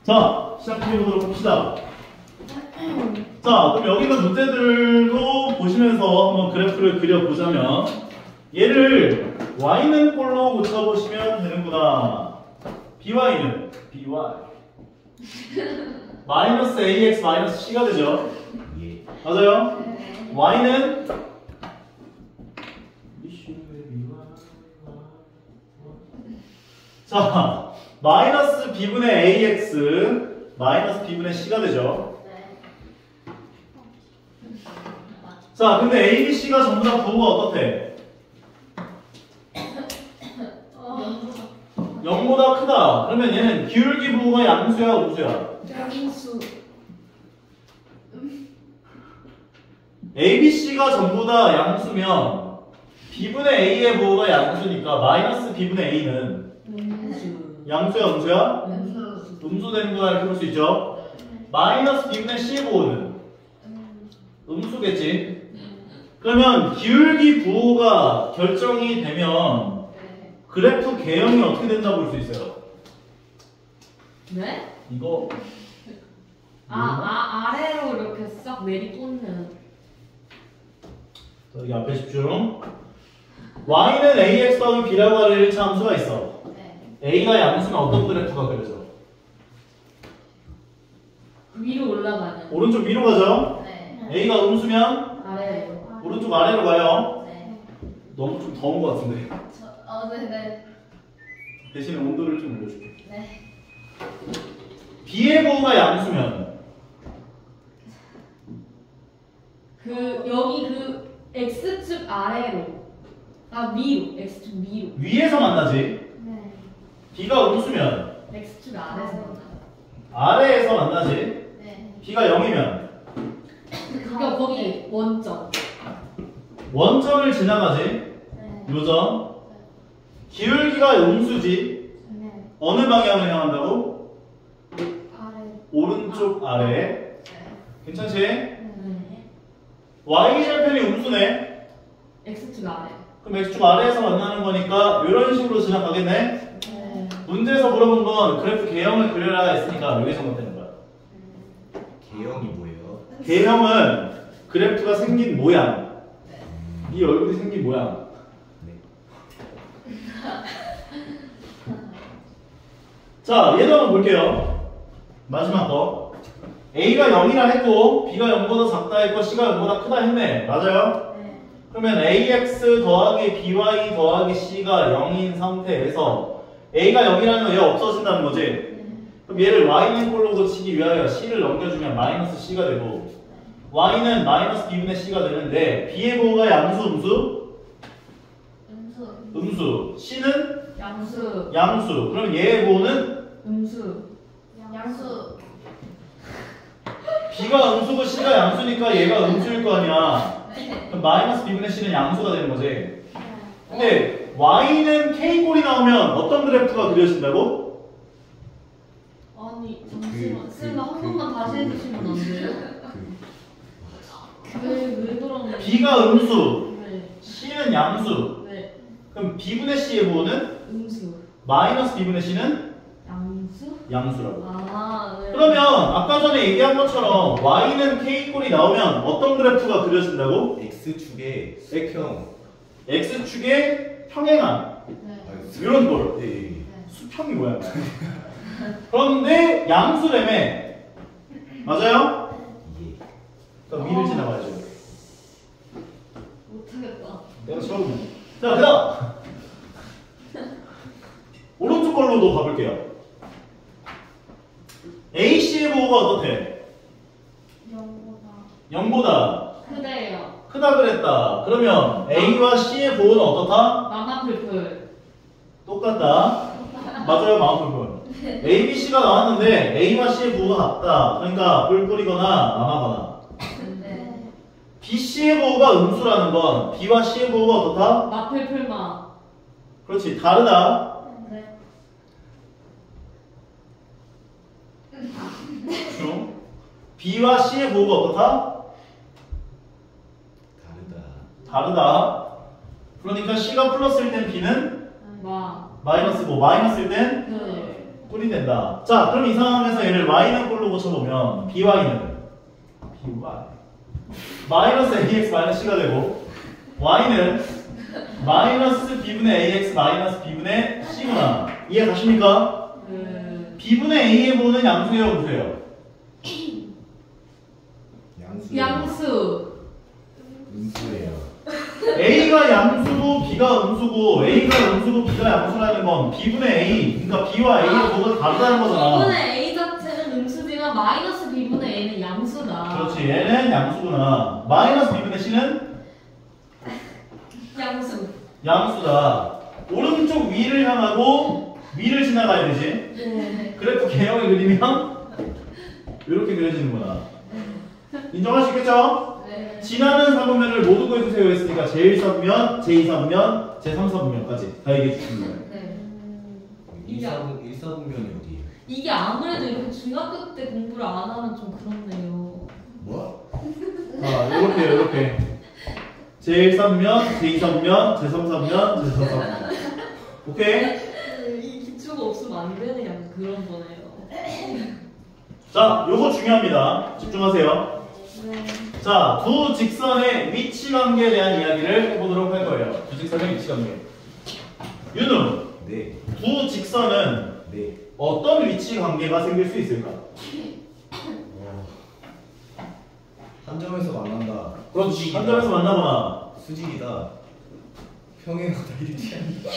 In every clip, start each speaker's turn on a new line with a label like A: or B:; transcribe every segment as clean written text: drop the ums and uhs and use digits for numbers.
A: 자, 시작해보도록 합시다. 자, 그럼 여기 있는 문제들도 보시면서 한번 그래프를 그려보자면 얘를 y는 꼴로 고쳐보시면 되는구나. by는 by 마이너스 ax 마이너스 c가 되죠.
B: 예.
A: 맞아요?
C: 네.
A: y는 자, 마이너스 b분의 ax 마이너스 b분의 c가 되죠.
C: 네.
A: 자, 근데 a, b, c가 전부 다 부호가 어떻대? 0보다 크다. 그러면 얘는 기울기 부호가 양수야, 음수야?
C: 양수.
A: a, b, c가 전부 다 양수면 b분의 a의 부호가 양수니까 마이너스 b분의 a는 양수야, 음수야? 음수 되는 거다 이렇게 볼 수 있죠? 마이너스 b분의 c의 부호는 음수겠지? 그러면 기울기 부호가 결정이 되면 그래프 개형이 어떻게 된다고 볼 수 있어요?
D: 네?
A: 이거
D: 아래로 이렇게 싹 내리꽂는.
A: 여기 앞에 집중. y는 ax 더하기 b라고 할 1차 함수가 있어. a가 양수면 어떤 그래프가 그려져?
D: 위로 올라가는.
A: 오른쪽 위로 가죠?
C: 네.
A: a가 음수면
D: 아래로.
A: 오른쪽 아래로 가요.
C: 네.
A: 너무 좀 더운 것 같은데.
C: 네네.
A: 대신에 온도를 좀 올려줄게.
C: 네.
A: b의 부호가 양수면
D: 여기 x축 아래로. 위로. x축 위로.
A: 위에서 만나지.
C: 네.
A: b가 음수면
D: x축 아래에서 만나요.
A: 아래에서 만나지.
C: 네.
A: b가 0이면
D: 그러니까 거기 원점.
A: 원점을 지나가지.
C: 네.
A: 요점. 기울기가 음수지.
C: 네.
A: 어느 방향을 향한다고?
C: 아래.
A: 오른쪽 아래.
C: 네.
A: 괜찮지?
D: 네.
A: y절편이 음수네.
D: x축 아래.
A: 그럼 x축 아래에서 만나는 거니까 이런 식으로 지나가겠네.
D: 네.
A: 문제에서 물어본 건 그래프 개형을 그려라 했으니까 여기서 못되는 거야.
B: 개형이 뭐예요?
A: 개형은 그래프가 생긴 모양. 네 얼굴이 생긴 모양.
B: 네.
A: 자, 얘도 한번 볼게요. 마지막 거. A가 0이라 했고 B가 0보다 작다 했고 C가 0보다 크다 했네. 맞아요?
C: 네.
A: 그러면 AX 더하기 BY 더하기 C가 0인 상태에서 A가 0이라는 건 얘 없어진다는 거지. 그럼 얘를 Y는 꼴로 고치기 위하여 C를 넘겨주면 마이너스 C가 되고 Y는 마이너스 B분의 C가 되는데 B의 부호가 양수, 음수?
C: 음수.
A: 음수. C는
D: 양수.
A: 양수. 그럼 얘의 부호는
D: 음수.
C: 양수.
A: B가 음수고 C가 양수니까 얘가 음수일 거 아니야.
C: 네.
A: 그럼 마이너스 B분의 C는 양수가 되는 거지.
C: 네.
A: 근데 Y는 K꼴이 나오면 어떤 그래프가 그려진다고?
D: 아니 잠시만. 쌤나 한 번만 다시 해주시면 안 돼요? 왜 그러는?
A: B가 음수,
D: 네.
A: C는 양수.
D: 네.
A: 그럼 B분의 C의 부호는
D: 음수.
A: 마이너스 B분의 C는
D: 양수?
A: 양수라고.
D: 아, 네.
A: 그러면 아까 전에 얘기한 것처럼 Y는 K꼴이 나오면 어떤 그래프가 그려진다고?
B: X축의 수평.
A: X축의 평행한
C: 네.
A: 이런 꼴.
B: 네.
A: 수평이 뭐야? 그런데 양수라며. 맞아요?
B: 예.
A: 그러니까 위를 지나가야죠.
D: 못하겠다.
A: 내가 처음이네. 자, 그다음 오른쪽 걸로도 가볼게요. AC의 부호가 어떻대?
C: 0보다.
A: 0보다
D: 크대요.
A: 크다 그랬다. 그러면 A와 C의 부호는 어떻다?
D: 마마풀풀.
A: 똑같다. 맞아요, 마음풀풀. A, B, C가 나왔는데 A와 C의 부호가 같다. 그러니까 뿔뿔이거나 마마거나.
C: 네.
A: B, C의 부호가 음수라는 건 B와 C의 부호가 어떻다?
D: 마풀풀마.
A: 그렇지, 다르다.
C: 네.
A: 그렇죠? B와 C의 부호가 어떻다?
B: 다르다.
A: 다르다. 그러니까 C가 플러스일 땐 B는
D: 마.
A: 마이너스고 마이너스일 땐
D: 네.
A: 꿀이 된다. 자, 그럼 이 상황에서 얘를 y는 꼴로 고쳐보면 by는 마이너스 ax 마이너스 c가 되고 y는 마이너스 b분의 ax 마이너스 b분의 c구나. 이해 가십니까?
D: 네.
A: b분의 a의 보는 양수예요, 음수예요?
B: 양수.
D: 양수.
B: 음수예요.
A: a가 양수고 b가 음수고 a가 음수고 b가 양수라는 건 b분의 a, 그러니까 b와 a의 보가 다르다는 거잖아.
D: b분의 a 자체는 음수지만 마이너스 b분의 a는 양수다.
A: 그렇지, 얘는 양수구나. 마이너스 b분의 c는
D: 양수.
A: 양수다. 오른쪽 위를 향하고 위를 지나가야 되지.
D: 네.
A: 그래프 개형을 그리면 이렇게 그려지는구나. 인정할 수 있겠죠?
C: 네.
A: 지나는 사분면을 모두 구해주세요 했으니까 제1사분면, 제2사분면, 제3사분면까지 다 얘기해 주시는 거예요.
D: 네.
B: 1사분면이 어디예요?
D: 이게 아무래도 이렇게 중학교 때 공부를 안 하면 좀 그렇네요.
B: 뭐?
A: 자, 이렇게. 제1사분면, 제2사분면, 제3사분면, 제4사분면. 오케이?
D: 이 기초가 없으면 안 되는 약간 그런 거네요.
A: 자, 요거 중요합니다. 집중하세요.
D: 네.
A: 자, 두 직선의 위치 관계에 대한 이야기를 해보도록 할 거예요. 두 직선의 위치 관계. 윤우,
B: 네.
A: 두 직선은
B: 네.
A: 어떤 위치 관계가 생길 수 있을까?
B: 한 점에서 만난다.
A: 그렇지. 한 점에서 만나거나.
B: 수직이다. 평행하다 이렇게 한다.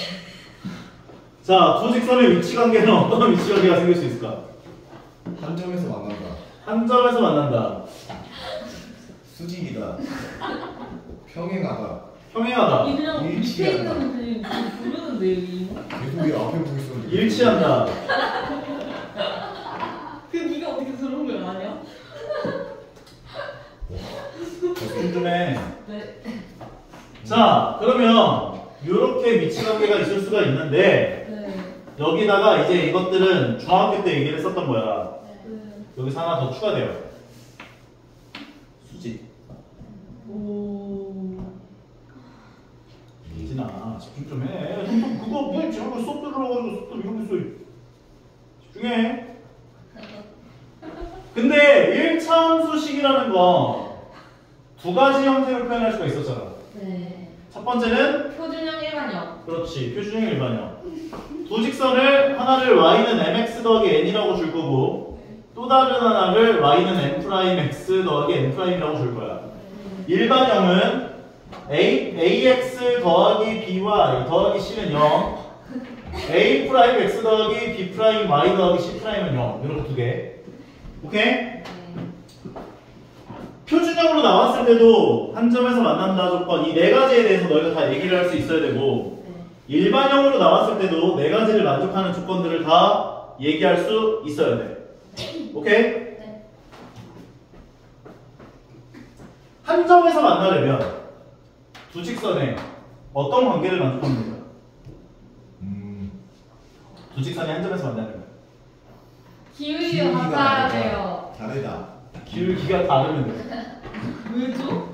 A: 자, 두 직선의 위치 관계는 어떤 위치 관계가 생길 수 있을까?
B: 한 점에서 만난다.
A: 한 점에서 만난다.
B: 수직이다. 평행하다.
A: 평행하다.
D: 이 그냥 밑에
B: 일치한다.
D: 있는 그냥 부르는데요, 이.
B: 계속 왜 앞에 보고 있었는데.
A: 일치한다.
D: 그 네가 어떻게 그런 걸 아냐?
A: 좀 해.
D: 네.
A: 자, 그러면 이렇게 위치 관계가 있을 수가 있는데
D: 네.
A: 여기다가 이제 이것들은 중학교 때 얘기를 했었던 거야.
D: 네.
A: 여기서 하나 더 추가돼요. 수직.
D: 오.
A: 이진아, 집중 좀 해. 너 그거 뭐 지금 수업 들어가지고 수업 이러고 있어. 집중해. 근데 1차 함수식이라는 거 두 가지 형태로 표현할 수가 있었잖아.
D: 네.
A: 첫 번째는
D: 표준형 일반형.
A: 그렇지, 표준형 일반형. 두 직선을 하나를 y는 mx 더하기 n이라고 줄 거고 또 다른 하나를 y는 m'x 더하기 n'이라고 줄 거야. 일반형은 ax 더하기 by 더하기 c는 0, a'x 더하기 b'y 더하기 c'는 0. 이렇게 두 개. 오케이? 표준형으로 나왔을 때도 한 점에서 만난다 조건 이 네 가지에 대해서 너희가 다 얘기를 할 수 있어야 되고 일반형으로 나왔을 때도 네 가지를 만족하는 조건들을 다 얘기할 수 있어야 돼. 오케이?
C: 네.
A: 한 점에서 만나려면 두 직선에 어떤 관계를 만족하면 되죠? 두 직선이 한 점에서 만나려면
D: 기울기가 같아야 돼요.
B: 다르다.
A: 기울기가 다르면 돼.
D: 왜죠?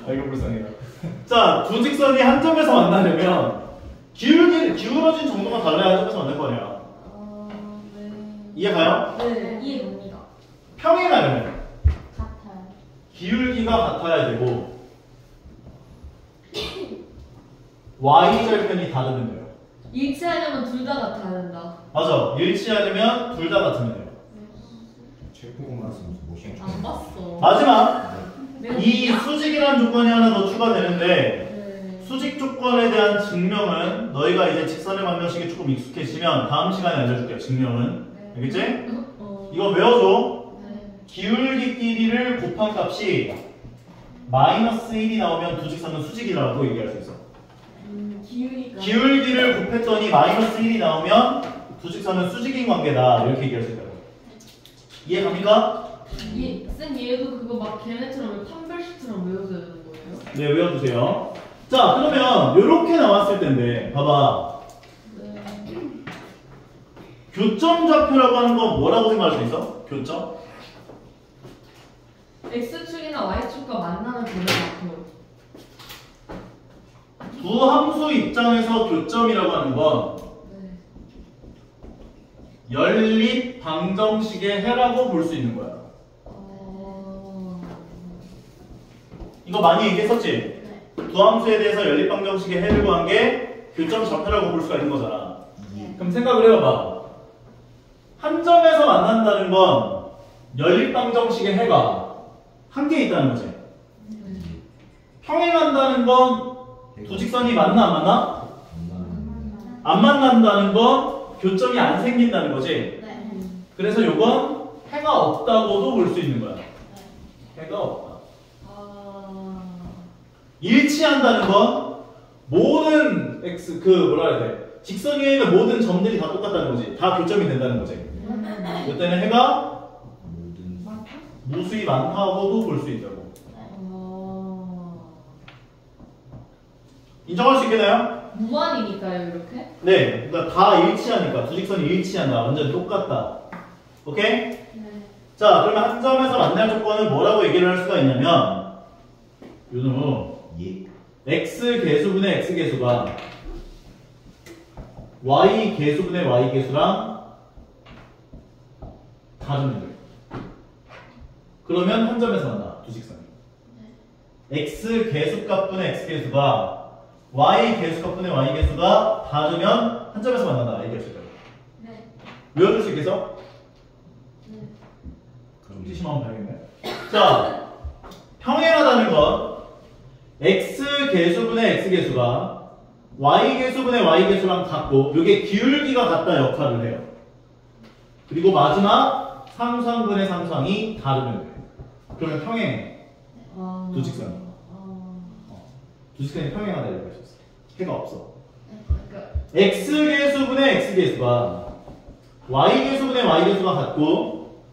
A: 아이고 불쌍해요. 자, 두 직선이 한 점에서 만나려면 기울어진 정도가 달라야 한 점에서 만날 거 아니야.
D: 네.
A: 이해가요?
D: 네, 이해됩니다.
A: 평행하려면
C: 같아요.
A: 기울기가 같아야 되고 y절편이 다르면 돼요.
D: 일치하려면 둘 다 같아야 된다.
A: 맞아. 일치하려면 둘 다 같으면 돼요.
B: 책 보고 말씀 뭐시죠?
D: 안 봤어.
A: 마지막
D: 내가
A: 이
D: 봤냐?
A: 수직이라는 조건이 하나 더 추가되는데
D: 네.
A: 수직 조건에 대한 증명은 너희가 이제 직선의 방정식에 조금 익숙해지면 다음 시간에 알려줄게요. 증명은. 알겠지? 이거 외워줘.
C: 네.
A: 기울기끼리를 곱한 값이 마이너스 1이 나오면 두 직선은 수직이라고 얘기할 수 있어.
D: 기울기가.
A: 기울기를 곱했더니 마이너스 1이 나오면 두 직선은 수직인 관계다. 이렇게 얘기할 수 있다고. 이해 갑니까?
D: 쌤 얘도 그거 막 걔네처럼 판별식처럼 외워줘야 되는 거예요?
A: 네, 외워두세요. 자, 그러면 이렇게 나왔을 텐데 봐봐.
D: 네.
A: 교점 좌표라고 하는 건 뭐라고 생각할 수 있어? 교점?
D: X축이나 Y축과 만나는 그런 좌표.
A: 두 함수 입장에서 교점이라고 하는 건
D: 네.
A: 연립 방정식의 해라고 볼 수 있는 거야. 이거 많이 얘기했었지?
C: 네.
A: 두 함수에 대해서 연립 방정식의 해를 구한 게 교점 좌표라고 볼 수가 있는 거잖아.
C: 네.
A: 그럼 생각을 해봐봐. 한 점에서 만난다는 건 연립 방정식의 해가 한 개 있다는 거지. 평행한다는 건 두 직선이 만나 안 만나? 안 만난다는 건 교점이 안 생긴다는 거지.
C: 네.
A: 그래서 요건 해가 없다고도 볼 수 있는 거야. 해가 없다. 일치한다는 건 모든 x 뭐라 해야 돼? 직선 위에 있는 모든 점들이 다 똑같다는 거지. 다 교점이 된다는 거지. 이때는 해가 무수히 많다고도 볼 수 있다고. 인정할 수 있겠나요?
D: 무한이니까요, 이렇게?
A: 네, 그러니까 다 일치하니까 두 직선이 일치한다. 완전 똑같다. 오케이?
C: 네.
A: 자, 그러면 한 점에서 만날 조건을 뭐라고 얘기를 할 수가 있냐면 윤우
B: 예.
A: x 개수분의 x 개수가 y 개수분의 y 개수랑 다르면 돼. 그러면 한 점에서 만나 두 직선이. x 개수값분의 x 개수가 y 개수값분의 y 개수가 다르면 한 점에서 만난다. 얘기할 수 있어요.
C: 네.
A: 외워줄 수 있겠어?
C: 네.
B: 그럼
A: 이제 한번 봐야겠네. 자, 평행하다는 건 x 개수분의 x 개수가 y 개수분의 y 개수랑 같고 이게 기울기가 같다 역할을 해요. 그리고 마지막 상수항분의 상수항이 다르면 돼. 그러면 평행해. 두 직선이. 두 직선이 평행하다 이렇게 할 수 있어. 해가 없어.
D: 그러니까
A: x 개수분의 x 개수가 y 개수분의 y 개수가 같고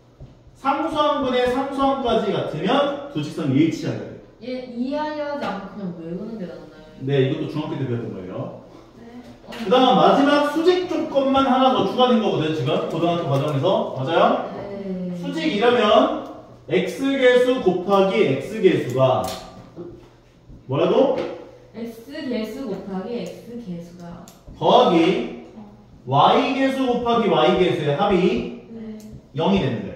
A: 상수항분의 상수항까지 같으면 두 직선이 일치하게 돼.
D: 얘 이해하지 않고 그냥 외우는 게 낫나요?
A: 네, 이것도 중학교 때 배웠던 거예요.
C: 네.
A: 그 다음 마지막 수직 조건만 하나 더 추가된 거거든 지금 고등학교 과정에서. 맞아요?
D: 네.
A: 수직이라면 x개수 곱하기 x개수가 뭐라고?
D: x 개수 곱하기 x 개수가
A: 더하기 y개수 곱하기 y개수의 합이
C: 네.
A: 0이 되는데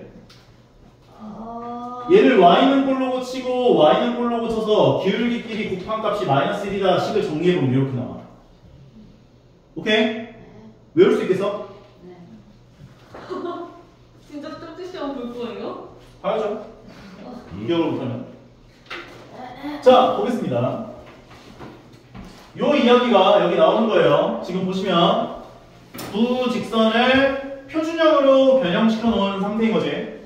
A: 얘를 y는 꼴로 고치고 y는 꼴로 고쳐서 기울기끼리 곱한 값이 마이너스 1이다 식을 정리해보면 이렇게 나와. 오케이? 외울 수 있겠어?
C: 네.
D: 진짜 쪽지 시험 볼 거예요?
A: 봐야죠. 2개월 못하면. 자, 보겠습니다. 요 이야기가 여기 나오는 거예요. 지금 보시면 두 직선을 표준형으로 변형시켜 놓은 상태인 거지.
C: 네.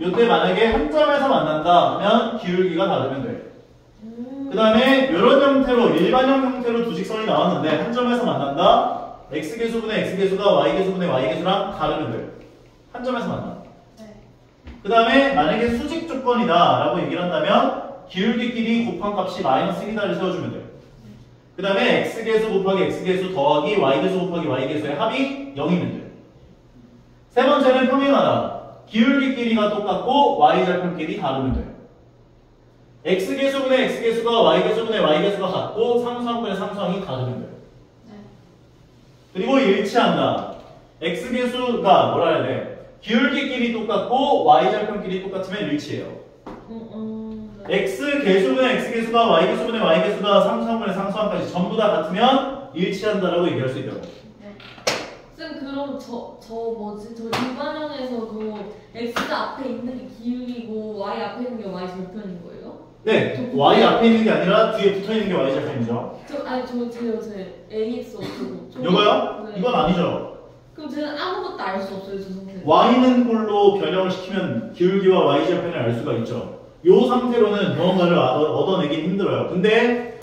A: 요때 만약에 한 점에서 만난다 하면 기울기가 다르면 돼. 그 다음에 이런 형태로 일반형 형태로 두 직선이 나왔는데 한 점에서 만난다. x개수분의 x개수가 y개수분의 y개수랑 다르면 돼. 한 점에서 만나.
C: 네.
A: 그 다음에 만약에 수직 조건이다 라고 얘기를 한다면 기울기끼리 곱한 값이 마이너스 1이다를 세워주면 돼. 그 다음에 x개수 곱하기 x개수 더하기 y개수 곱하기 y개수의 합이 0이면 돼. 세 번째는 평행하다. 기울기끼리가 똑같고 y절편끼리 다르면 돼. x개수분의 x개수가 y개수분의 y개수가 같고 상수항분의 상수항이 다르면 돼.
C: 네.
A: 그리고 일치한다. x개수가 뭐라 해야 돼? 기울기끼리 똑같고 y절편끼리 똑같으면 일치해요. x개수분의 x개수가 y개수분의 y개수가 상수항분의 상수항까지 전부 다 같으면 일치한다라고 얘기할 수 있다고.
D: 쌤 그럼 저 일반형에서도 x가 앞에 있는 게 기울이고 y 앞에 있는 게 y 절편인 거예요?
A: 네, y 앞에 있는 게 아니라 뒤에 붙어 있는 게 y절편이죠.
D: 제 ax 없고
A: 이거요?
D: 네.
A: 이건 아니죠.
D: 그럼 쟤는 아무것도 알 수 없어요, 저 상태.
A: y는 꼴로 변형을 시키면 기울기와 y절편을 알 수가 있죠. 이 상태로는 무언가를 얻어내긴 힘들어요. 근데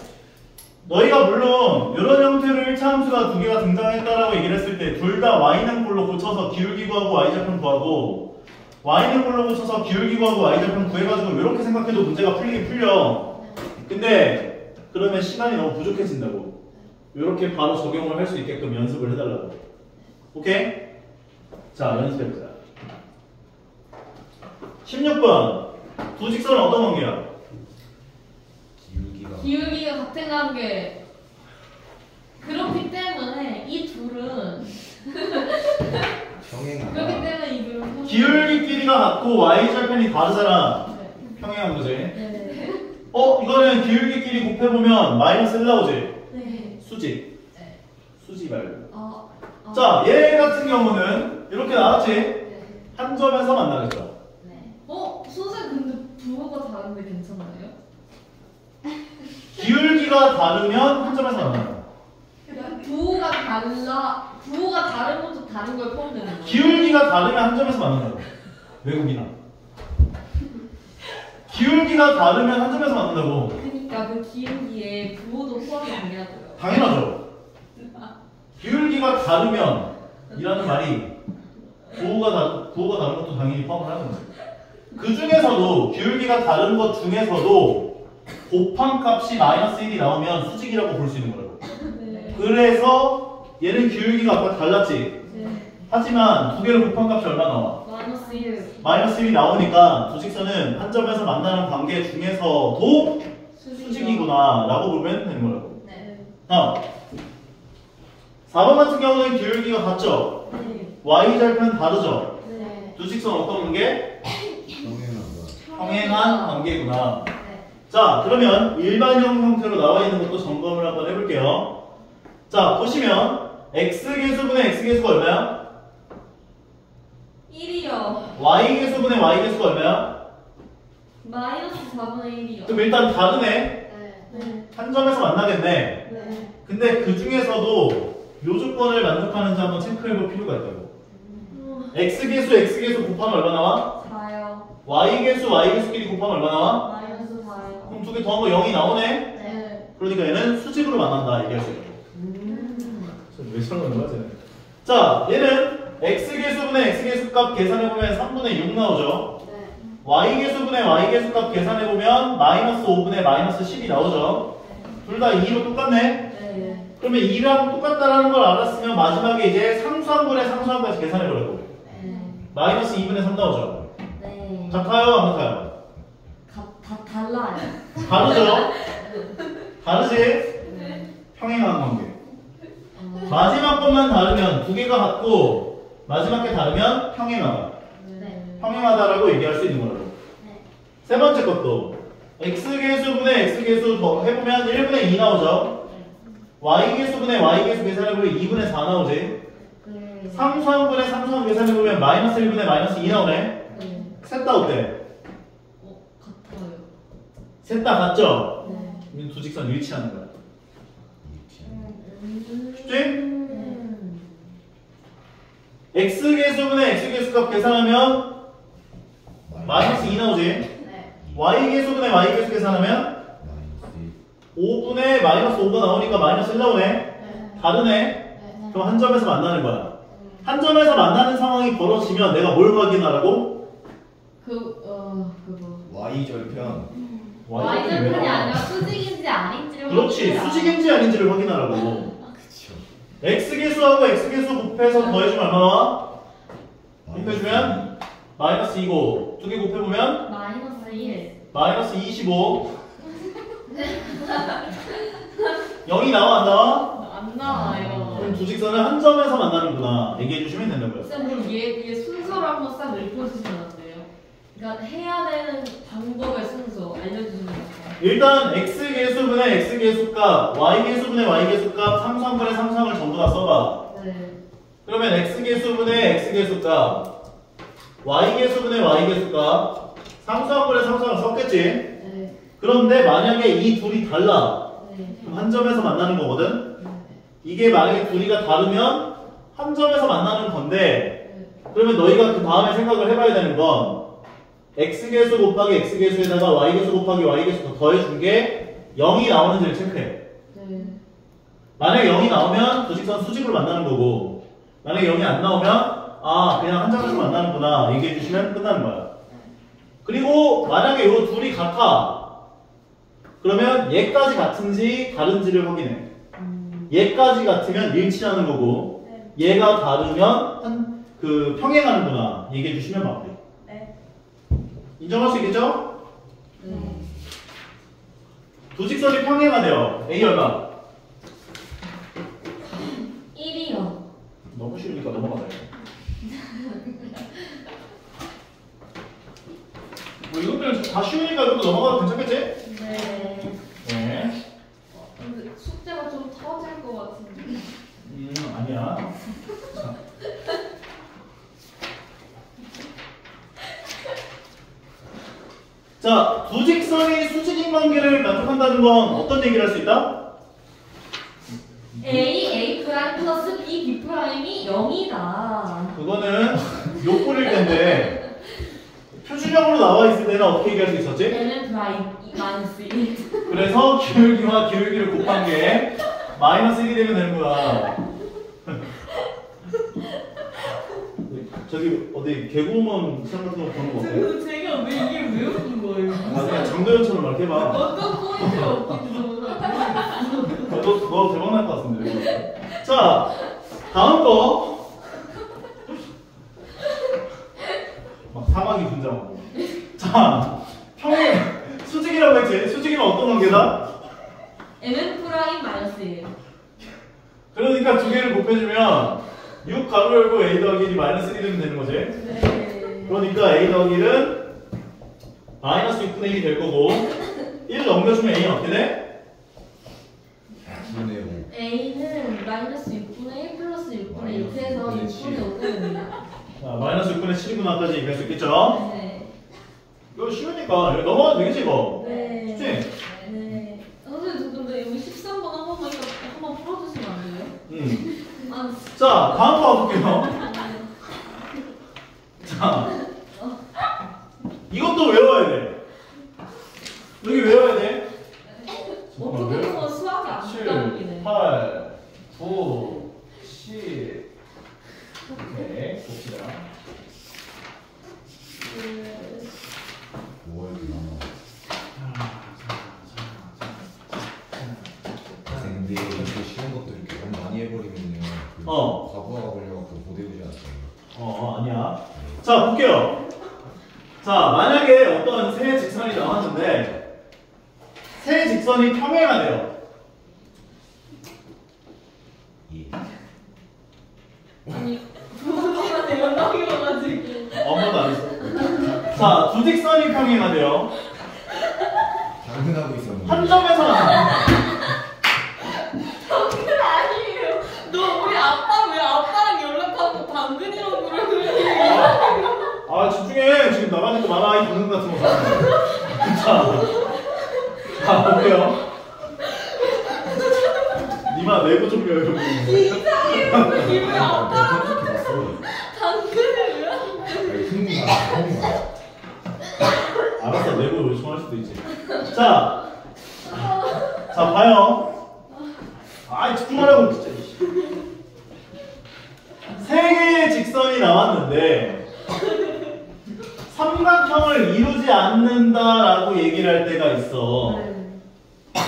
A: 너희가 물론 이런 형태로 1차 함수가 두 개가 등장했다라고 얘기를 했을 때 둘 다 y는 꼴로 고쳐서 기울기 구하고 y절편 구하고 y는 꼴로 고쳐서 기울기 구하고 y절편 구해가지고 이렇게 생각해도 문제가 풀리긴 풀려. 근데 그러면 시간이 너무 부족해진다고. 이렇게 바로 적용을 할 수 있게끔 연습을 해달라고. 오케이? 자, 연습해보자. 16번. 두 직선은 어떤 관계야?
B: 기울기가
D: 기울기가 같은 관계. 그렇기 때문에 이 둘은
B: 평행하다.
D: 그렇기 때문에 이 둘은
A: 기울기 길이가 같고 y절편이 다르잖아.
D: 네.
A: 평행한 거지.
D: 네.
A: 이거는 기울기 길이 곱해보면 마이너스 1 나오지.
D: 네.
A: 수직.
D: 네.
A: 수직 말고.
D: 아.
A: 자, 얘 같은 경우는 이렇게 나왔지.
C: 네.
A: 한 점에서 만나겠죠.
C: 네.
D: 선생님 근데 부호가 다른데 괜찮아요?
A: 기울기가 다르면 한 점에서 만나요.
D: 부호가 다른 것도 다른 걸 포함되는 거예요?
A: 기울기가 다르면 한 점에서 만난다고. 외국이나. 기울기가 다르면 한 점에서 만난다고.
D: 그러니까 그 기울기에 부호도 포함이 돼야돼요.
A: 당연하죠. 기울기가 다르면 이라는 말이 부호가 다른 것도 당연히 포함을 하는 거예요. 그 중에서도 기울기가 다른 것 중에서도 곱한 값이 마이너스 1이 나오면 수직이라고 볼 수 있는 거라고.
D: 네.
A: 그래서 얘는 기울기가 아까 달랐지.
D: 네.
A: 하지만 두 개를 곱한 값이 얼마 나와?
D: 마이너스 1.
A: 마이너스 1이 나오니까 두 직선은 한 점에서 만나는 관계 중에서도 수직이구나 라고 보면 되는 거라고.
C: 네.
A: 4번 같은 경우는 기울기가 같죠?
D: 네.
A: y절편 다르죠?
C: 네.
A: 두 직선 어떤 관계?
B: 평행하다.
A: 평행한 관계구나.
C: 네.
A: 자, 그러면 일반형 형태로 나와 있는 것도 점검을 한번 해볼게요. 자, 보시면 x계수분의 x계수가 얼마야?
D: 1이요.
A: y계수분의 y계수가 얼마야?
D: 마이너스 4분의 1이요.
A: 그럼 일단 다르네.
C: 네.
D: 네.
A: 한 점에서 만나겠네.
D: 네.
A: 근데 그 중에서도 요 조건을 만족하는지 한번 체크해볼 필요가 있다고. x계수 곱하면 얼마 나와?
D: 4요.
A: y계수끼리 곱하면 얼마 나와?
D: 마이너스 4요.
A: 그럼 두 개 더한 거 0이 나오네?
D: 네.
A: 그러니까 얘는 수직으로 만난다 얘기할 수 있다고. 왜 설명을 하지? 자, 얘는 x계수분의 x계수값 계산해보면 3분의 6 나오죠?
C: 네.
A: y계수분의 y계수값 계산해보면 마이너스 5분의 마이너스 10이 나오죠? 둘 다 2로 똑같네?
D: 네.
A: 그러면 2랑 똑같다라는 걸 알았으면 마지막에 이제 상수항분의 상수항까지 계산해보려고.
D: 네.
A: 마이너스 2분의 3 나오죠?
D: 네.
A: 같아요? 안 같아요?
D: 다 달라요.
A: 다르죠? 다르지?
D: 네.
A: 평행한 관계. 마지막 것만 다르면 두 개가 같고 마지막 게 다르면 평행하다.
D: 네.
A: 평행하다라고 얘기할 수 있는 거라고.
C: 네.
A: 세 번째 것도 x계수분의 x계수 더 해보면 1분의 2 나오죠? y계수분의 y계수 계산해보면 2분의 4 나오지?
D: 네.
A: 상수항분의 상수항 계산해보면 마이너스 1분의 마이너스 2 나오네?
D: 네.
A: 셋 다 어때?
D: 같아요.
A: 셋 다 같죠?
D: 네.
A: 그럼 두 직선 일치하는 거야. 쉽지? x계수분의 x계수값 계산하면 마이너스 2 나오지?
C: 네.
A: y계수분의 y계수 계산하면 5분의 마이너스 5가 나오니까 마이너스 1 나오네?
C: 네.
A: 다르네?
C: 네.
A: 그럼 한 점에서 만나는 거야. 한 점에서 만나는 상황이 벌어지면 내가 뭘 확인하라고?
D: 그거.
B: y절편.
D: y절편이 아니라 수직인지 아닌지를
A: 그렇지.
D: 확인해라.
A: 수직인지 아닌지를 확인하라고.
B: 그쵸.
A: x계수하고 x계수 곱해서 더해주면 얼마 나와? 곱해주면 마이너스 2고 두 개 곱해보면
D: 마이너스 1.
A: 마이너스 25. 0이 나와 안 나와?
D: 안 나와요.
A: 그럼 두 직선은 한 점에서 만나는구나 얘기해 주시면 된다고요.
D: 쌤 그럼 얘 순서를 한번 싹 읊어주시면 안 돼요? 그러니까 해야 되는 방법의 순서 알려주시면 돼요.
A: 일단 x계수분의 x계수값 y계수분의 y계수값 상수항분의 상수항을 전부 다 써봐.
D: 네.
A: 그러면 x계수분의 x계수값 y계수분의 y계수값 상수항분의 상수항을 썼겠지?
D: 네.
A: 그런데 만약에 이 둘이 달라
D: 네.
A: 그럼 한 점에서 만나는 거거든? 이게 만약에 둘이가 다르면 한 점에서 만나는 건데 그러면 너희가 그 다음에 생각을 해봐야 되는 건 x계수 곱하기 x계수에다가 y계수 곱하기 y계수 더해준 게 0이 나오는지를 체크해.
D: 네.
A: 만약에 0이 나오면 두 직선 수직으로 만나는 거고 만약에 0이 안 나오면 아 그냥 한 점에서 만나는구나 얘기해 주시면 끝나는 거야. 그리고 만약에 이 둘이 같아 그러면 얘까지 같은지 다른지를 확인해. 얘까지 같으면 일치하는 거고 얘가 다르면 그 평행하는구나 얘기해 주시면 마무리.
C: 네.
A: 인정할 수 있겠죠?
D: 네.
A: 두 직선이 평행하대요. A 얼마? 너무 쉬우니까 넘어가자. 뭐 이것들 다 쉬우니까 이것도 넘어가도 괜찮겠지?
D: 네.
A: 네.
D: 근데 숙제가 좀 터질 것 같은데.
A: 아니야. 자, 두 직선이 수직인 관계를 만족한다는 건 어떤 얘기를 할 수 있다?
D: A 프라임 플러스 B, B 프라임이 0이다.
A: 그거는 욕구일 텐데 표준형으로 나와 있을 때는 어떻게 얘기할 수 있었지?
D: N은 프라임 마이너스 1.
A: 그래서 기울기와 기울기를 곱한 게 마이너스 1이 되면 되는 거야. 저기 어디 개구먼 시험 같은 거 보는 거 어때?
D: 제가 왜 이게 왜 웃긴 거예요?
A: 아, 그냥 장도연처럼 이렇게 해봐.
D: 어떤 포인트가 웃긴지 너무
A: 너 대박 날 것 같은데. 자, 다음 거. 막 사막이 분장하고. 자, 평행 수직이라고 했지? 수직이면 어떤 관계다?
D: N은 프라임 마이너스 1.
A: 그러니까 두 개를 곱해주면 6 가로 열고 A 더하기 1이 마이너스 1이 되면 되는 거지?
D: 네.
A: 그러니까 A 더하기 1은 마이너스 6분의 1이 될 거고 1 넘겨주면 A는 어떻게 돼?
B: 2분의 5.
D: A는 마이너스 6분의 1 플러스 6분의 6 해서 6분의 5가 됩니다.
A: 자, 마이너스 6분의 7이구나까지 얘기할 수 있겠죠?
D: 네.
A: 이거 쉬우니까 여기 넘어가도 되겠지 이거?
D: 네.
A: 쉽지?
D: 네. 선생님, 근데 여기 13번 한 번만 이거 한번 풀어주시면 안 돼요?
A: 응.
D: 아,
A: 자, 다음 거 가볼게요. 자, 이것도 외워야 돼. 여기 외워야 돼.
D: 어떻게 보면 수학이 안
A: 7,
D: 따르기네.
A: 8, 9, 10. 오케이, 봅시다.
B: 5월 근데 이렇게 쉬운 것도 이렇게 너무 많이 해버리면요. 그 과부하가 걸려갖고 못 외우지 않아요.
A: 아니야. 자, 볼게요. 자, 만약에 어떤 세 직선이 나왔는데 세 직선이 평행하대요.
B: 예.
D: 아니, 부모님한테 연락이 와가지고.
A: 아무도 안 했어. 자, 두 직선이 평행하대요.
B: 당근하고 있었는데.
A: 한 점에서
D: 당근 아니에요. 너 우리 아빠 왜 아빠랑 연락하고 당근이라고 그러는데?
A: 아, 집중해. 지금 나가니까 많아. 이 당근 같은 거 사. 자, 볼게요. 니마 내부 좀 열어보고.
D: 이상해요. 이왜 아빠랑
B: 이렇게 봤어.
D: 당근을 왜 하는데?
B: 흥분가.
A: 알았어, 내부 요청할 수도 있지. 자, 봐요. 아이, 집중하라고, 진짜. 세 개의 직선이 나왔는데, 삼각형을 이루지 않는다라고 얘기를 할 때가 있어.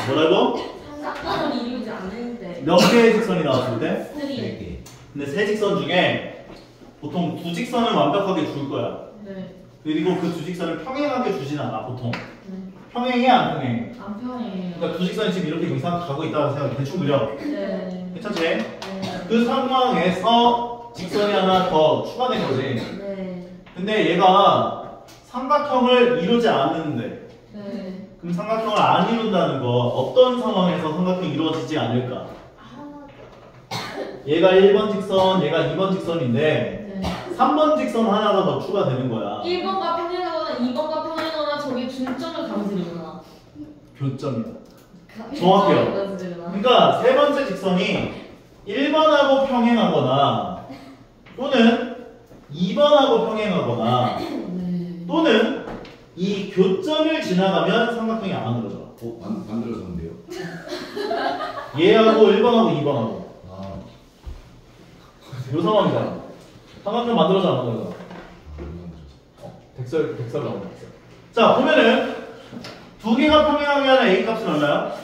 A: 뭐라고?
D: 삼각형을 이루지 않는데.
A: 몇 개의 직선이 나왔을 때?
D: 3.
B: 3개.
A: 근데 세 직선 중에 보통 두 직선을 완벽하게 줄 거야.
D: 네.
A: 그리고 그 두 직선을 평행하게 주진 않아, 보통.
D: 네.
A: 평행해, 안 평행해?
D: 안 편해요.
A: 그러니까 두 직선이 지금 이렇게 이상 가고 있다고 생각해. 대충 그려.
D: 네.
A: 괜찮지?
D: 네.
A: 그 상황에서 직선이 하나 더 추가된 거지.
D: 네.
A: 근데 얘가 삼각형을 이루지 않는데,
D: 네.
A: 그럼 삼각형을 안 이룬다는 거 어떤 상황에서 삼각형이 이루어지지 않을까? 얘가 1번 직선, 얘가 2번 직선인데
D: 네.
A: 3번 직선 하나가 더 추가되는 거야.
D: 1번과 평행하거나 2번과 평행하거나 저기 중점을 가로지르거나.
A: 교점이다. 정확해요.
D: 가로지르거나.
A: 그러니까 세 번째 직선이 1번하고 평행하거나 또는 2번하고 평행하거나
D: 네.
A: 또는 이 교점을 지나가면 삼각형이 안 만들어져.
B: 만들어졌는데요.
A: 얘하고 1번하고 2번하고
B: 아,
A: 이 상황이잖아. 삼각형 만들어져 안 만들어져?
B: 만들어졌어.
A: 백설 나온다. 자, 보면은 두 개가 평행하게 하는 A 값은 얼마야?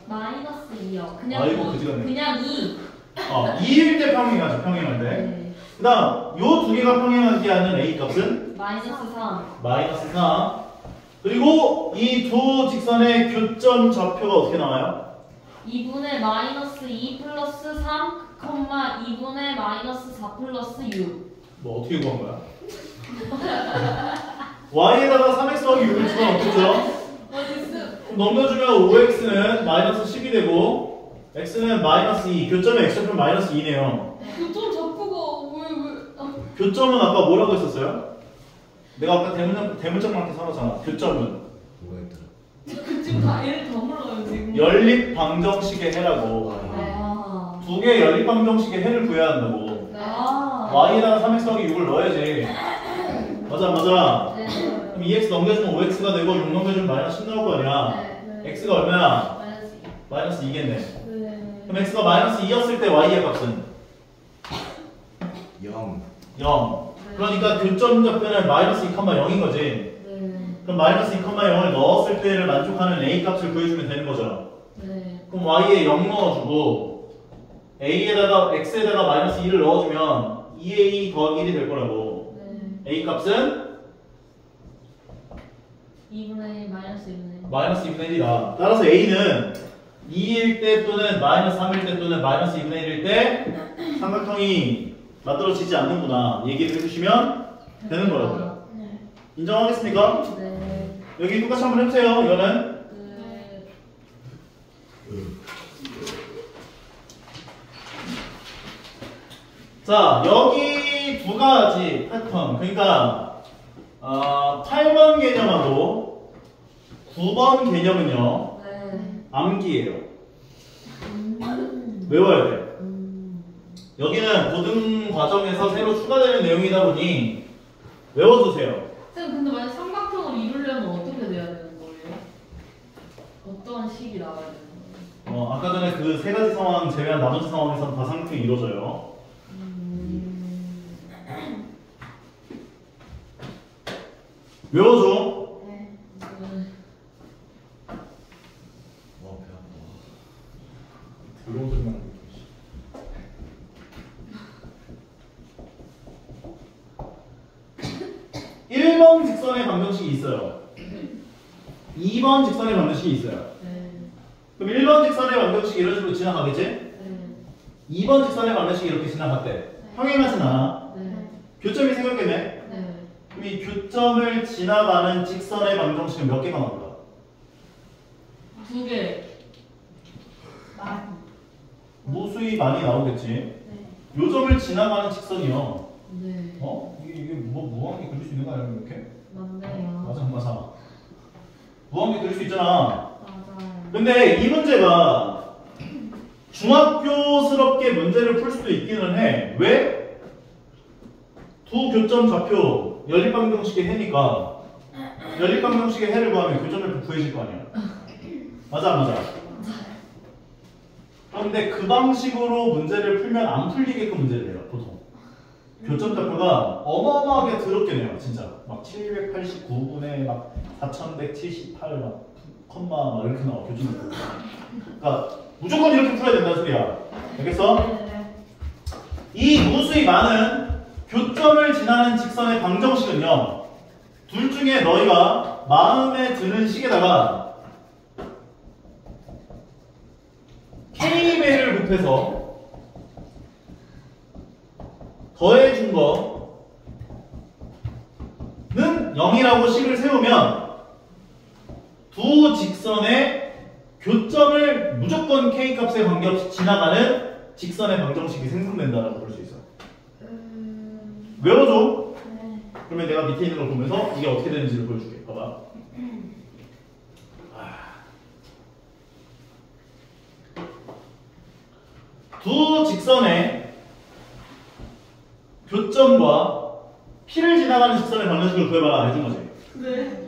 D: 마이너스 2요. 그냥
A: 아이고,
D: 2.
A: 그지같네.
D: 그냥 2.
A: 2일 때 평행하죠. 평행할 때.
D: 네.
A: 그 다음 요 두 개가 평행하게 하는 A 값은
D: 마이너스 3.
A: 마이너스 3. 그리고 이 두 직선의 교점 좌표가 어떻게 나와요?
D: 2분의 마이너스 2 플러스 3 2분의 마이너스 4 플러스 6.
A: 뭐 어떻게 구한 거야? y에다가 3x 더하기 6을 주면 어떻죠? 그럼 넘겨주면 5x는 마이너스 10이 되고 x는 마이너스 2. 교점의 x좌표는 마이너스 2네요.
D: 교점 좌표가 왜?
A: 교점은 아까 뭐라고 했었어요? 내가 아까 대문짝만게 써놨잖아. 교점은
B: 뭐가 있더라?
D: 지금 다 얘를 다 몰라요 지금.
A: 연립 방정식의 해라고.
D: 아.
A: 두 개의 연립 방정식의 해를 구해야 한다고.
D: 아.
A: y에다가 3x 더하기 6을 넣어야지. 맞아.
C: 네.
A: 그럼 2x 넘겨주면 5x가 되고 6 넘겨주면 마이너스 10 나올 거 아니야.
C: 네.
A: x가 얼마야?
C: 마이너스 2.
A: 마이너스 2겠네.
C: 네.
A: 그럼 x가 마이너스 2였을 때 y의 값은
B: 0.
A: 0. 그러니까 교점 좌표는 마이너스 2,0인 거지.
D: 네.
A: 그럼 마이너스 2,0을 넣었을 때를 만족하는 a 값을 구해주면 되는 거죠.
D: 네.
A: 그럼 y에 0 넣어주고 a에다가 x에다가 마이너스 2를 넣어주면 2a 더하기 1이 될 거라고.
D: 네.
A: a 값은
D: 2분의 마이너스 2분의.
A: 마이너스 2분의 1이다. 따라서 a는 2일 때 또는 마이너스 3일 때 또는 마이너스 2분의 1일 때 삼각형이 만들어지지 않는구나 얘기를 해주시면 되는 거라고요.
C: 네.
A: 인정하겠습니까?
D: 네.
A: 여기 똑같이 한번 해보세요. 이거는
D: 네.
A: 자 여기 두 가지 패턴 그러니까 8번 개념하고 9번 개념은요
D: 네.
A: 암기예요. 외워야 돼. 여기는 고등 과정에서 새로 추가되는 내용이다 보니 외워두세요.
D: 쌤 근데 만약 삼각형을 이루려면 어떻게 돼야 되는 거예요? 어떤 식이 나와야 되는 거예요?
A: 아까 전에 그 세 가지 상황 제외한 나머지 상황에서는 다 삼각형이 이루어져요. 외워줘.
C: 네.
B: 와, 배 아파.
A: 외워두면 1번 직선의 방정식이 있어요. 2번 직선의 방정식이 있어요.
D: 네.
A: 그럼 1번 직선의 방정식이 이런 식으로 지나가겠지?
D: 네.
A: 2번 직선의 방정식이 이렇게 지나갔대. 평행하진 않아.
D: 네.
A: 교점이 생겼겠네?
D: 네.
A: 그럼 이 교점을 지나가는 직선의 방정식은 몇 개가 나올까?
D: 2개.
A: 무수히 많이 나오겠지?
C: 네.
A: 요점을 지나가는 직선이요.
D: 네.
A: 이게 뭐 무한계 그릴 수 있는 거 아니야? 이렇게?
D: 맞네요.
A: 맞아. 무한계 그릴 수 있잖아.
D: 맞아요.
A: 근데 이 문제가 중학교스럽게 문제를 풀 수도 있기는 해. 왜? 두 교점 좌표 연립방정식의 해니까 연립방정식의 해를 구하면 교점을 구해질 거 아니야. 맞아. 그런데 그 방식으로 문제를 풀면 안 풀리게끔 문제를 내요. 보통. 교점 좌표가 어마어마하게 더럽게 내요. 진짜. 막 789분의 막 4178 막 컴마 막 이렇게 나와. 교점 좌표. 그러니까 무조건 이렇게 풀어야 된다는 소리야. 알겠어?
C: 네.
A: 이 무수히 많은 교점을 지나는 직선의 방정식은요. 둘 중에 너희가 마음에 드는 식에다가 K배를 곱해서 더해준 거는 0이라고 식을 세우면 두 직선의 교점을 무조건 K값에 관계없이 지나가는 직선의 방정식이 생성된다고 볼 수 있어요. 외워줘.
C: 네.
A: 그러면 내가 밑에 있는 걸 보면서 이게 어떻게 되는지를 보여줄게. 봐봐. 두 직선의 교점과 P를 지나가는 직선의 방정식을 구해봐라 해준 거지.
D: 네.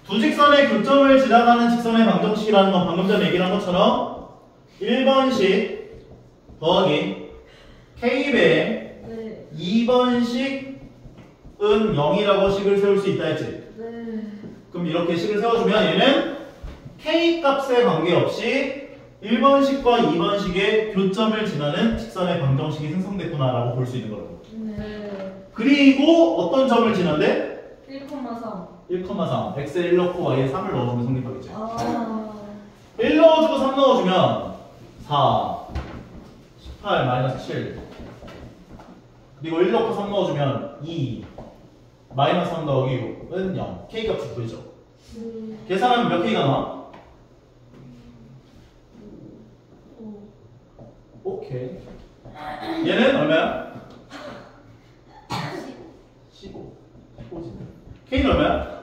A: 두 직선의 교점을 지나가는 직선의 방정식이라는 건 방금 전에 얘기한 것처럼 1번식 더하기 K배에
D: 네.
A: 2번식은 0이라고 식을 세울 수 있다 했지.
D: 네.
A: 그럼 이렇게 식을 세워주면 얘는 K 값에 관계없이 1번식과 2번식의 교점을 지나는 직선의 방정식이 생성됐구나라고 볼 수 있는 거라고.
D: 네.
A: 그리고 어떤 점을 지난대?
D: 1,3.
A: 1,3 x에 1 넣고 y에 3을 넣어주면 성립하겠지.
D: 아.
A: 1 넣어주고 3 넣어주면 4 8 마이너스 7 그리고 1 넣고 3 넣어주면 2 마이너스 3 더하기 6은 0 K값이 보이죠? 계산하면 몇 K가 나와? 오케이 얘는 얼마야? 15 K는 얼마야?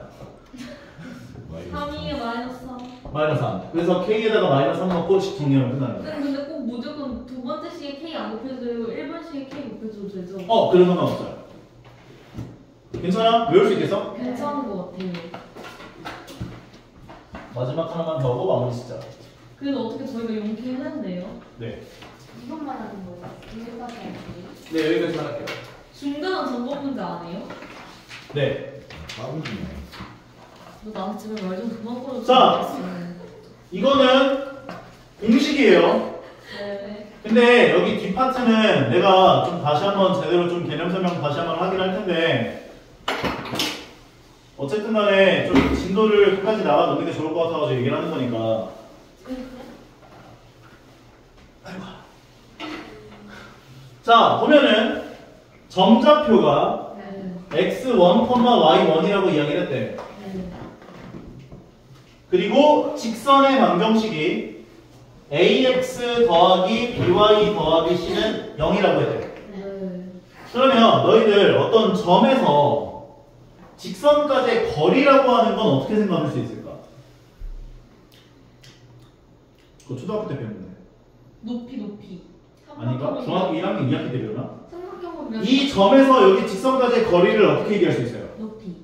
D: 3이 마이너스 3.
A: 마이너스 3 그래서 K에다가 마이너스 3 넣고 식 정리하면 끝나는 거야
D: 근데 꼭 무조건 두 번째 시에 K 안 곱해줘도 1번 시에 K 곱해줘도 되죠?
A: 그런 상관없어요 괜찮아? 외울 수 있겠어?
D: 괜찮은 것 같아요.
A: 마지막 하나만 더 하고 마무리 짓자
D: 그래도 어떻게 저희가 용케했는데요?
A: 네.
C: 이것만 하는 거예요. 이것까지 하는 거예요.
A: 네 여기까지 할게요
D: 중간은 전법 문제 아니에요?
A: 네
B: 까불기네.
D: 너 나한테 제발 말 좀 그만 걸어줘.
A: 자. 이거는 공식이에요
D: 네.
A: 근데 여기 뒷파트는 내가 좀 다시 한번 제대로 좀 개념 설명 다시 한번 하긴 할 텐데 어쨌든 간에 좀 진도를 끝까지 나가 놓는 게 좋을 것 같아서 얘기를 하는 거니까 아이고. 자 보면은 점좌표가
D: 네.
A: x1, y1이라고 이야기를 했대
D: 네.
A: 그리고 직선의 방정식이 ax 더하기 by 더하기 c는 0이라고 했대
D: 네.
A: 그러면 너희들 어떤 점에서 직선까지의 거리라고 하는 건 어떻게 생각할 수 있을까? 그거 초등학교 때 배웠는데
D: 높이.
A: 아닌가? 중학교 1학년 2학기 때 배웠나?
D: 삼각형으로
A: 이 점에서 여기 직선까지의 거리를 어떻게 얘기할 수 있어요?
D: 높이.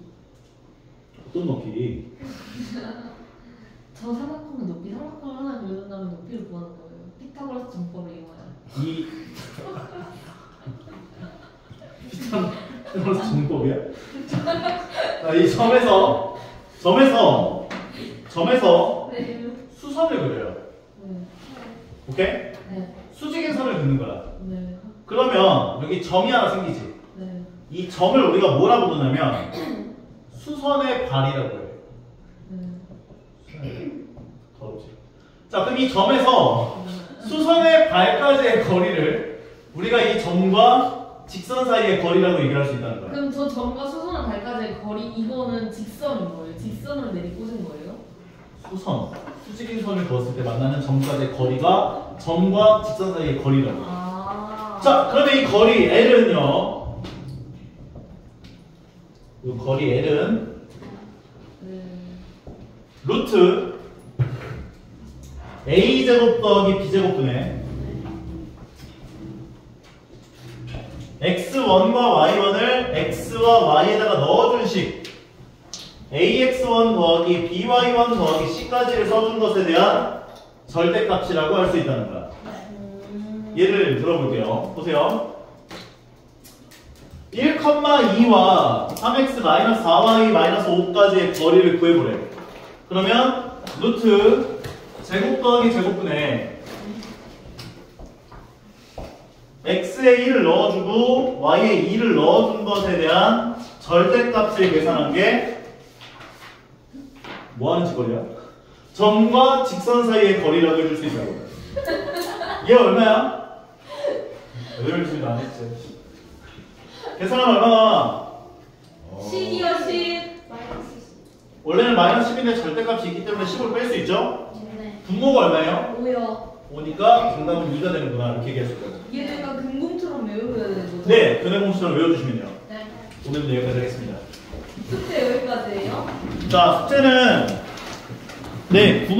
A: 어떤 높이?
D: 저 삼각형은 높이. 삼각형을 하나 그려준다면 높이를 구하는 거예요. 피타고라스 정법을 이용하여.
A: 이 피타고라스 정법이야? 자, 이 점에서
D: 네.
A: 수선을 그려요.
D: 네.
A: 오케이?
D: 네.
A: 수직인 선을 긋는 거야.
D: 네.
A: 그러면 여기 점이 하나 생기지.
D: 네.
A: 이 점을 우리가 뭐라고 부르냐면 수선의 발이라고 해요.
D: 네.
A: 더럽지. 자, 그럼 이 점에서 수선의 발까지의 거리를 우리가 이 점과 직선 사이의 거리라고 얘기할 수 있다는 거야.
D: 그럼 저 점과 수선한 발까지의 거리 이거는 직선인 거예요? 직선을 내리꽂은 거예요?
A: 수선, 수직인 선을 그었을 때 만나는 점까지의 거리가 점과 직선 사이의 거리라고.
D: 아.
A: 자, 그러면 이 거리 L은요. 이 거리 L은
D: 네.
A: 루트 a제곱 더하기 b제곱분의 x1과 y1을 x와 y에다가 넣어준 식 ax1 더하기 by1 더하기 c까지를 써준 것에 대한 절대값이라고 할 수 있다는 거야. 예를 들어볼게요. 보세요. 1,2와 3x-4y-5까지의 거리를 구해보래. 그러면 루트 제곱 더하기 제곱분의 x에 1을 넣어주고 y에 2를 넣어준 것에 대한 절대값을 계산한 게 뭐하는 짓거리야? 점과 직선 사이의 거리라고 해줄 수 있다고. 얘 얼마야? 열심히 안 했지. 계산하면 얼마 나와?
D: 10이요 10.
C: 마이너스 10.
A: 원래는 마이너스 10인데 절대값이 있기 때문에 10을 뺄 수 있죠?
C: 네.
A: 분모가 얼마예요?
D: 5요.
A: 5니까 정답은 2가 되는구나 이렇게 얘기했을 거예요.
D: 얘도 약간 근공처럼 외워야 되는 거죠?
A: 네, 근해공식을 외워주시면요.
C: 네.
A: 오늘도 여기까지 하겠습니다.
D: 숙제 여기까지예요?
A: 자, 숙제는 네, 9번